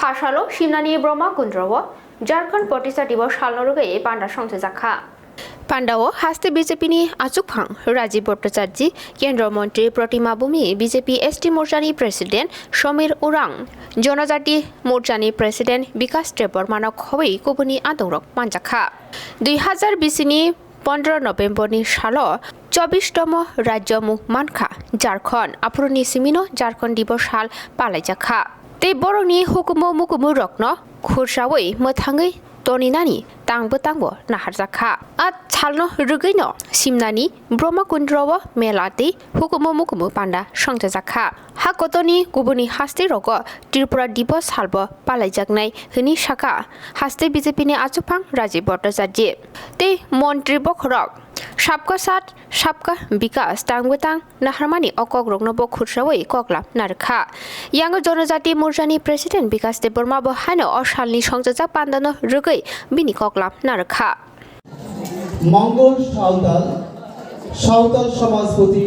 हासालो शिमनानि ब्रह्मा कुंड्रव झारखंड प्रतिष्ठा दिवस सालनरुगै पांडा संचजाखा पांडाओ हास्ते बीजेपीनि आचुकफां राजीव भट्टाचार्य केंद्र मंत्री प्रतिमा भूमि बीजेपी एसटी मोर्चानि प्रेसिडेंट समीर उरां जनजाति मोर्चानि प्रेसिडेंट विकास देबबर्मानो खबै गुबुननि आदौरक मानजाखा 2020 नि 15 नवेम्बरनि सालो 24तम राज्य मुख मानखा झारखंड आफुरनि सिमिनो झारखंड दिवस साल पालायजाखा ते बरंनि हुकुमो मुकुमु रकनो खुरसावै मोथाङै तनिनानि तांबो नाहारजाखा आ छालनो रुगैनो सिमनानि ब्रह्मकुंड्रव मेलाते हुकुमो मुकुमु पांडा संचजाखा हाकतनि गुबुननि हास्ते रग त्रिपुरा दिवस सालबो पालायजागनाय हनि शाखा हास्ते बीजेपीनि आचुफां राजीव भट्टाचार्य ते मन्त्री बखरक सबका साथ सबका विकास तांगबोतां नाहारमानि अकग्रगनबो खुरसावै कगलाम नारखा यांग जनजाति मोर्चानि प्रेसिडेंट विकास देबबर्माबो हानो असालनि संचजाक पान्दानो रुगै बिनि कगलाम नारखा मंगल सावताल समाजपति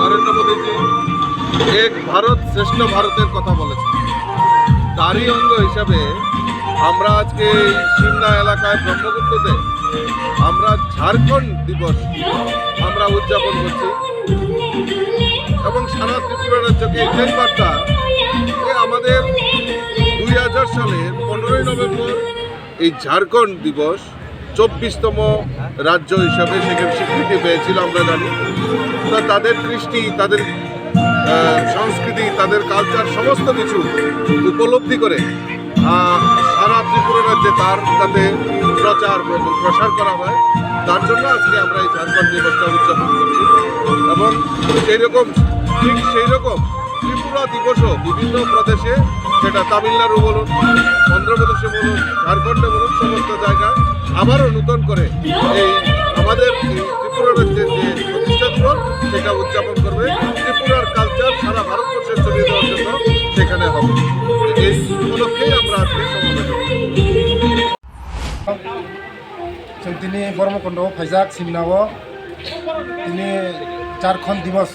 नरेंद्र मोदी जी एक भारत श्रेष्ठ भारतेर कथा बोलेছেন তারই অঙ্গ হিসাবে আমরা আজকে সিমনা এলাকায় ব্রহ্মকুণ্ডতে আমরা ঝাড়খণ্ড দিবস আমরা উদযাপন করছি এবং সারা ত্রিপুরা রাজ্যকে এই বার্তা যে আমাদের 2000 সালের 15 নভেম্বর এই ঝাড়খণ্ড দিবস 24তম রাজ্য হিসাবে সেখানে স্বীকৃতি পেয়েছিল আমরা জানি তো তাদের কৃষ্টি তাদের সংস্কৃতি তাদের কালচার সমস্ত কিছু উপলব্ধি করে সারা ত্রিপুরা রাজ্যে তার তাতে প্রচার এবং প্রসার করা হয় তার জন্য আজকে আমরা এই ঝাড়খণ্ড দিবসটা উদযাপন করছি এবং ঠিক সেই রকম ত্রিপুরা দিবসও বিভিন্ন প্রদেশে সেটা তামিলনাড়ু বলুন অন্ধ্রপ্রদেশে বলুন ঝাড়খণ্ডে বলুন সমস্ত জায়গায় আবারও নতুন করে এই আমাদের ত্রিপুরা রাজ্যের যে প্রতিষ্ঠা দিবস সেটা উদযাপন করবে ত্রিপুরার কালচার সারা ভারতবর্ষে ছড়িয়ে দেওয়ার জন্য সেখানে হবে এই উপলক্ষেই আমরা আজকে সমবেত তিনি ব্রহ্মকুণ্ড ফাইজাক সিমনাও তিনি झारखंड दिवस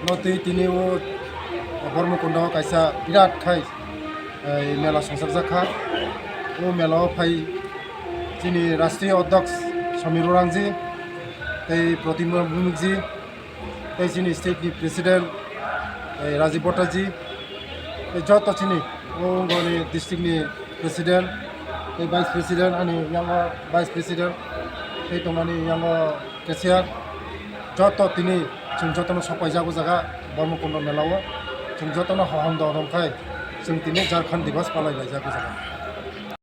नती তিনি ब्रह्मकुण्ड कायसा बिराट खाय मेला संचजाखा वो मेला फाय जोंनि राष्ट्रीय अध्यक्ष समीर उरांजी तै प्रतिमा भूमिजी तै जोंनि स्टेटनि प्रेसिडेंट राजीव भट्टाचार्य जत चिनी गनि डिस्ट्रिक्टनि प्रेसिडेंट तै भाइस प्रेसिडेंट अनि यांगो भाइस प्रेसिडेंट तै दंनानि यांगो केसियार जत तिनी जों जतनो सफायजागो जागा ब्रह्मकुण्ड मेलाव जों जतनो हाहाम दंखाय जों दिनै झारखंड दिवस पालायनाय जागो जागा